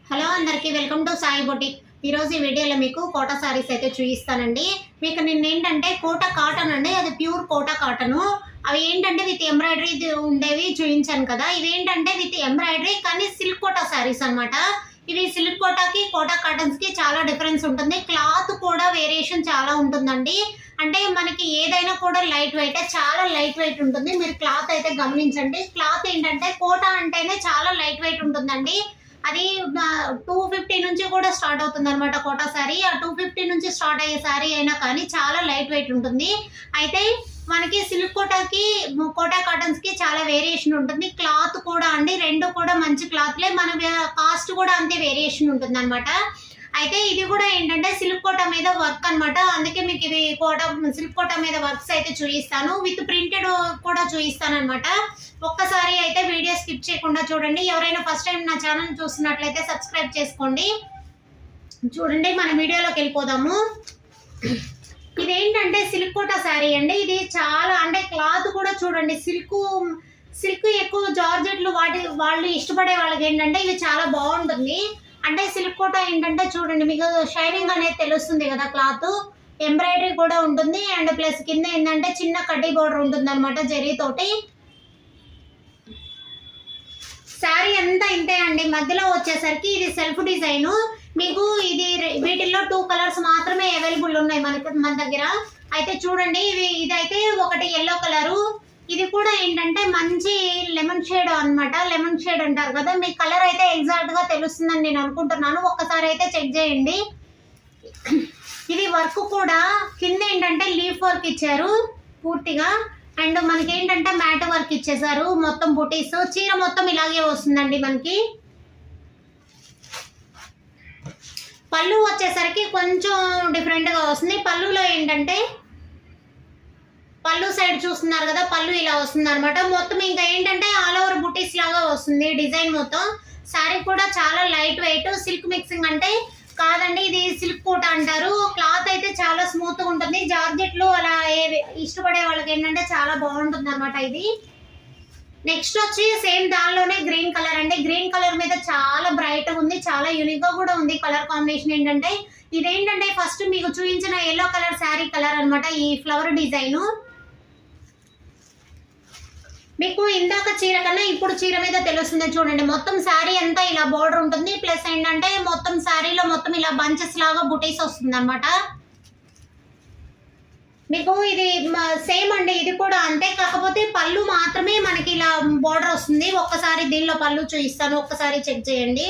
Hello అందరికీ welcome to Sai boutique. ఈరోజు ఈ వీడియోలో మీకు కోటా సారీస్ అయితే చూపిస్తానండి. మీకు ఏంటంటే కోటా కాటన్ అండి, అది ప్యూర్ కోటా కాటను. అవి ఏంటంటే విత్ ఎంబ్రాయిడరీ ఉండేవి చూపించాను కదా. ఇవేంటంటే విత్ ఎంబ్రాయిడరీ కానీ సిల్క్ కోటా సారీస్ అనమాట. ఇవి సిల్క్ కోటాకి కోటా కాటన్స్కి చాలా డిఫరెన్స్ ఉంటుంది. క్లాత్ కూడా వేరియేషన్ చాలా ఉంటుందండి. అంటే మనకి ఏదైనా కూడా లైట్ వెయిట్, చాలా లైట్ వెయిట్ ఉంటుంది. మీరు క్లాత్ అయితే గమనించండి. క్లాత్ ఏంటంటే కోటా అంటేనే చాలా లైట్ వెయిట్ ఉంటుందండి. అది 250 నుంచి కూడా స్టార్ట్ అవుతుంది అనమాట కోటా శారీ. ఆ 250 నుంచి స్టార్ట్ అయ్యే శారీ అయినా కానీ చాలా లైట్ వెయిట్ ఉంటుంది. అయితే మనకి సిల్క్ కోటాకి కోటా కాటన్స్కి చాలా వేరియేషన్ ఉంటుంది. క్లాత్ కూడా అండి, రెండు కూడా మంచి క్లాత్లే. మన కాస్ట్ కూడా అంతే వేరియేషన్ ఉంటుంది అనమాట. అయితే ఇది కూడా ఏంటంటే సిల్క్ కోటా మీద వర్క్ అనమాట. అందుకే మీకు ఇది కోటా సిల్క్ కోటా మీద వర్క్స్ అయితే చూపిస్తాను, విత్ ప్రింటెడ్ కూడా చూపిస్తాను అనమాట. ఒక్కసారి అయితే వీడియో స్కిప్ చేయకుండా చూడండి. ఎవరైనా ఫస్ట్ టైం నా ఛానల్ చూస్తున్నట్లయితే సబ్స్క్రైబ్ చేసుకోండి. చూడండి, మన వీడియోలోకి వెళ్ళిపోదాము. ఇదేంటంటే సిల్క్ కోటా శారీ అండి. ఇది చాలా అంటే క్లాత్ కూడా చూడండి, సిల్క్ ఎక్కువ జార్జెట్లు వాళ్ళు ఇష్టపడే వాళ్ళకి ఏంటంటే ఇది చాలా బాగుంటుంది. అంటే సిల్క్ కోటా ఏంటంటే చూడండి, మీకు షైనింగ్ అనేది తెలుస్తుంది కదా. క్లాత్ ఎంబ్రాయిడరీ కూడా ఉంటుంది. అండ్ ప్లస్ కింద ఏంటంటే చిన్న కడ్డీ బోర్డర్ ఉంటుంది అనమాట జరీతోటి. శారీ అంతా ఇంతే అండి. మధ్యలో వచ్చేసరికి ఇది సెల్ఫ్ డిజైన్. మీకు ఇది వీటిల్లో 2 కలర్స్ మాత్రమే అవైలబుల్ ఉన్నాయి మన దగ్గర. అయితే చూడండి, ఇదైతే ఒకటి ఎల్లో కలరు, ఇది కూడా ఏంటంటే మంచి లెమన్ షేడ్ అనమాట. లెమన్ షేడ్ అంటారు కదా, మీ కలర్ అయితే ఎగ్జాక్ట్ గా తెలుస్తుందని నేను అనుకుంటున్నాను. ఒక్కసారి అయితే చెక్ చేయండి. ఇది వర్క్ కూడా కింద ఏంటంటే లీఫ్ వర్క్ ఇచ్చారు పూర్తిగా. అండ్ మనకి ఏంటంటే మ్యాట్ వర్క్ ఇచ్చేసారు, మొత్తం బుటీస్. చీర మొత్తం ఇలాగే వస్తుందండి. మనకి పళ్ళు వచ్చేసరికి కొంచెం డిఫరెంట్ గా వస్తుంది. పళ్ళులో ఏంటంటే పళ్ళు సైడ్ చూస్తున్నారు కదా, పళ్ళు ఇలా వస్తుంది అనమాట. మొత్తం ఇంకా ఏంటంటే ఆల్ ఓవర్ బుటీస్ లాగా వస్తుంది డిజైన్ మొత్తం. శారీ కూడా చాలా లైట్ వెయిట్. సిల్క్ మిక్సింగ్ అంటే కాదండి, ఇది సిల్క్ కోట అంటారు. క్లాత్ అయితే చాలా స్మూత్ గా ఉంటుంది. జార్జెట్లు అలా ఇష్టపడే వాళ్ళకి ఏంటంటే చాలా బాగుంటుంది అనమాట ఇది. నెక్స్ట్ వచ్చి సేమ్ దానిలోనే గ్రీన్ కలర్ అండి. గ్రీన్ కలర్ మీద చాలా బ్రైట్ గా ఉంది, చాలా యూనిక్ గా కూడా ఉంది కలర్ కాంబినేషన్. ఏంటంటే ఇదేంటంటే ఫస్ట్ మీకు చూపించిన ఎల్లో కలర్ శారీ కలర్ అనమాట. ఈ ఫ్లవర్ డిజైన్ మీకు ఇందాక చీర కన్నా ఇప్పుడు చీర మీద తెలుస్తుంది చూడండి. మొత్తం శారీ అంతా ఇలా బోర్డర్ ఉంటుంది. ప్లస్ ఏంటంటే మొత్తం శారీలో మొత్తం ఇలా బంచెస్ లాగా బుటీస్ వస్తుంది అనమాట. మీకు ఇది సేమ్ అండి, ఇది కూడా అంతే. కాకపోతే పళ్ళు మాత్రమే మనకి ఇలా బోర్డర్ వస్తుంది. ఒక్కసారి దీనిలో పళ్ళు చూపిస్తాను, ఒక్కసారి చెక్ చేయండి.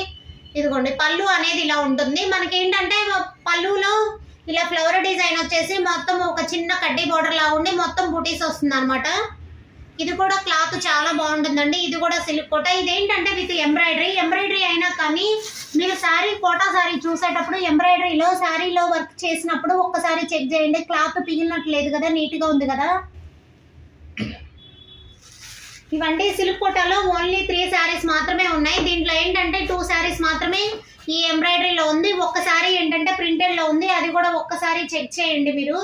ఇదిగోండి, పళ్ళు అనేది ఇలా ఉంటుంది. మనకి ఏంటంటే పళ్ళులో ఇలా ఫ్లవర్ డిజైన్ వచ్చేసి మొత్తం ఒక చిన్న కడ్డీ బోర్డర్ లా ఉండి మొత్తం బుటీస్ వస్తుంది అనమాట. ఇది కూడా క్లాత్ చాలా బాగుంటుందండి. ఇది కూడా సిల్క్ కోట. ఇదేంటంటే విత్ ఎంబ్రాయిడరీ అయినా కానీ మీరు శారీ కోటా శారీ చూసేటప్పుడు ఎంబ్రాయిడరీలో శారీలో వర్క్ చేసినప్పుడు ఒక్కసారి చెక్ చేయండి. క్లాత్ పిగిలినట్లేదు కదా, నీట్ గా ఉంది కదా. ఇవండి సిల్క్ కోటాలో ఓన్లీ 3 శారీస్ మాత్రమే ఉన్నాయి. దీంట్లో ఏంటంటే 2 శారీస్ మాత్రమే ఈ ఎంబ్రాయిడరీలో ఉంది. ఒక్క శారీ ఏంటంటే ప్రింటెడ్ లో ఉంది. అది కూడా ఒక్కసారి చెక్ చేయండి మీరు.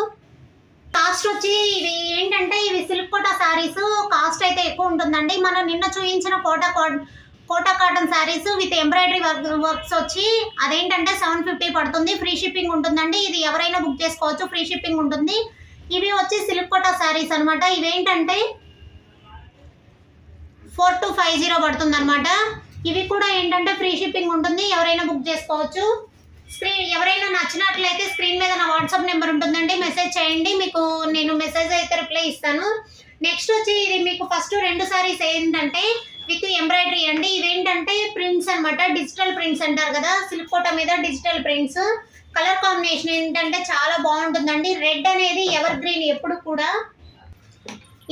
కాస్ట్ వచ్చి ఇవి ఏంటంటే ఇవి సిల్క్ కోటా శారీస్ కాస్ట్ అయితే ఎక్కువ ఉంటుందండి. మనం నిన్న చూపించిన Kota cotton saris with embroidery works వచ్చి అదేంటంటే 750 పడుతుంది. ఫ్రీ షిప్పింగ్ ఉంటుందండి. ఇది ఎవరైనా బుక్ చేసుకోవచ్చు, ఫ్రీ షిప్పింగ్ ఉంటుంది. ఇవి వచ్చి సిల్క్ కోటా శారీస్ అనమాట. ఇవేంటంటే 4250 పడుతుంది అనమాట. ఇవి కూడా ఏంటంటే ఫ్రీ షిప్పింగ్ ఉంటుంది, ఎవరైనా బుక్ చేసుకోవచ్చు. ఎవరైనా నచ్చినట్లయితే స్క్రీన్ మీద నా వాట్సాప్ నెంబర్ ఉంటుందండి, మెసేజ్ చేయండి. మీకు నేను మెసేజ్ అయితే రిప్లై ఇస్తాను. నెక్స్ట్ వచ్చి ఇది మీకు ఫస్ట్ 2 సారీస్ ఏంటంటే విత్ ఎంబ్రాయిడరీ అండి. ఇవేంటంటే ప్రింట్స్ అనమాట, డిజిటల్ ప్రింట్స్ అంటారు కదా, సిల్క్ కోట మీద డిజిటల్ ప్రింట్స్. కలర్ కాంబినేషన్ ఏంటంటే చాలా బాగుంటుందండి. రెడ్ అనేది ఎవర్ గ్రీన్ ఎప్పుడు కూడా.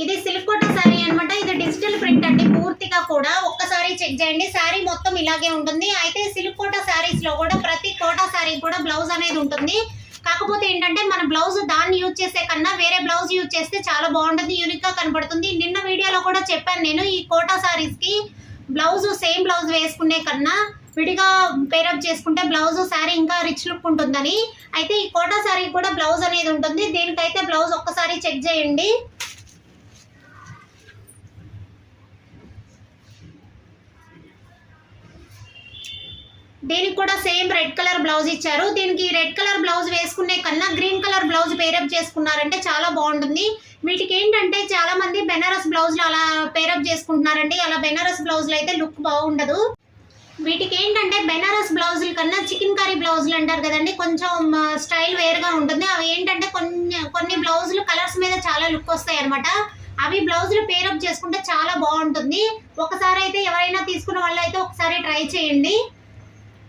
ఇది సిల్క్ కోటా శారీ అనమాట. ఇది డిజిటల్ ప్రింట్ అండి పూర్తిగా కూడా. ఒక్కసారి చెక్ చేయండి, శారీ మొత్తం ఇలాగే ఉంటుంది. అయితే సిల్క్ కోటా శారీస్ లో కూడా ప్రతి కోటా శారీ కూడా బ్లౌజ్ అనేది ఉంటుంది. కాకపోతే ఏంటంటే మన బ్లౌజ్ దాన్ని యూజ్ చేసే కన్నా వేరే బ్లౌజ్ యూజ్ చేస్తే చాలా బాగుంటుంది, యూనిక్ గా కనబడుతుంది. నిన్న వీడియోలో కూడా చెప్పాను నేను, ఈ కోటా శారీస్ కి బ్లౌజ్ సేమ్ బ్లౌజ్ వేసుకునే కన్నా విడిగా పేరప్ చేసుకుంటే బ్లౌజ్ శారీ ఇంకా రిచ్ లుక్ ఉంటుందని. అయితే ఈ కోటా శారీ కూడా బ్లౌజ్ అనేది ఉంటుంది. దీనికైతే బ్లౌజ్ ఒక్కసారి చెక్ చేయండి. దీనికి కూడా సేమ్ రెడ్ కలర్ బ్లౌజ్ ఇచ్చారు. దీనికి రెడ్ కలర్ బ్లౌజ్ వేసుకునే కన్నా గ్రీన్ కలర్ బ్లౌజ్ పేరప్ చేసుకున్నారంటే చాలా బాగుంటుంది. వీటికి ఏంటంటే చాలా మంది బెనారస్ బ్లౌజ్లు అలా పేరప్ చేసుకుంటున్నారండి. అలా బెనారస్ బ్లౌజ్లు అయితే లుక్ బాగుండదు. వీటికి ఏంటంటే బెనారస్ బ్లౌజుల కన్నా చికెన్ కర్రీ బ్లౌజులు అంటారు కదండి, కొంచెం స్టైల్ వేరుగా ఉంటుంది. అవి ఏంటంటే కొన్ని బ్లౌజులు కలర్స్ మీద చాలా లుక్ వస్తాయి అనమాట. అవి బ్లౌజులు పేరప్ చేసుకుంటే చాలా బాగుంటుంది. ఒకసారి అయితే ఎవరైనా తీసుకున్న వాళ్ళు అయితే ఒకసారి ట్రై చేయండి,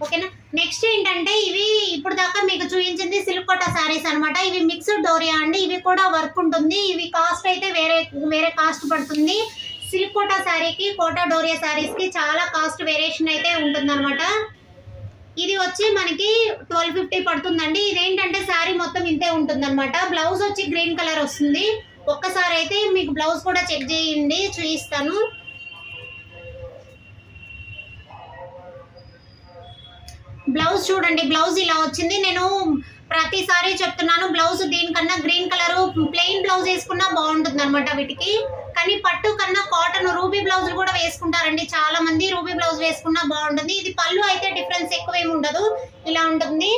ఓకేనా. నెక్స్ట్ ఏంటంటే ఇవి ఇప్పుడు దాకా మీకు చూపించింది సిల్క్ కోటా శారీస్ అనమాట. ఇవి మిక్స్డ్ డోరియా అండి. ఇవి కూడా వర్క్ ఉంటుంది. ఇవి కాస్ట్ అయితే వేరే కాస్ట్ పడుతుంది. సిల్క్ కోటా శారీకి కోటా డోరియా శారీస్కి చాలా కాస్ట్ వేరియేషన్ అయితే ఉంటుందన్నమాట. ఇది వచ్చి మనకి 1250 పడుతుందండి. ఇదేంటంటే శారీ మొత్తం ఇంతే ఉంటుందన్నమాట. బ్లౌజ్ వచ్చి గ్రీన్ కలర్ వస్తుంది. ఒక్కసారి అయితే మీకు బ్లౌజ్ కూడా చెక్ చేయండి, చూపిస్తాను. బ్లౌజ్ చూడండి, బ్లౌజ్ ఇలా వచ్చింది. నేను ప్రతిసారి చెప్తున్నాను, బ్లౌజ్ దీనికన్నా గ్రీన్ కలర్ ప్లెయిన్ బ్లౌజ్ వేసుకున్నా బాగుంటుంది అనమాట వీటికి. కానీ పట్టు కన్నా కాటన్ రూబీ బ్లౌజులు కూడా వేసుకుంటారండి చాలా మంది. రూబీ బ్లౌజ్ వేసుకున్నా బాగుంటుంది. ఇది పళ్ళు అయితే డిఫరెన్స్ ఎక్కువ ఏమి ఉండదు, ఇలా ఉంటుంది.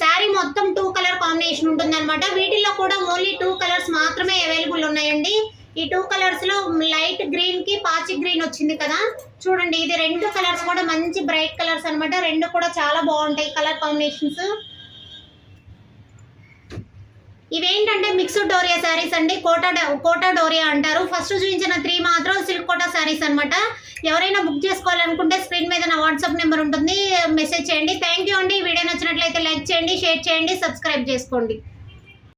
శారీ మొత్తం 2 కలర్ కాంబినేషన్ ఉంటుంది అనమాట. వీటిల్లో కూడా ఓన్లీ 2 కలర్స్ మాత్రమే అవైలబుల్ ఉన్నాయండి. ఈ 2 కలర్స్ లో లైట్ గ్రీన్ కి పాచి గ్రీన్ వచ్చింది కదా, చూడండి. ఇది 2 కలర్స్ కూడా మంచి బ్రైట్ కలర్స్ అనమాట. 2 కూడా చాలా బాగుంటాయి కలర్ కాంబినేషన్స్. ఇవేంటంటే మిక్స్డ్ డోరియా శారీస్ అండి. కోటా డోరియా అంటారు. ఫస్ట్ చూపించిన 3 మాత్రం సిల్క్ కోటా శారీస్ అనమాట. ఎవరైనా బుక్ చేసుకోవాలనుకుంటే స్క్రీన్ మీద నా వాట్సాప్ నెంబర్ ఉంటుంది, మెసేజ్ చేయండి. థ్యాంక్ యూ అండి. వీడియో నచ్చినట్లయితే లైక్ చేయండి, షేర్ చేయండి, సబ్స్క్రైబ్ చేసుకోండి.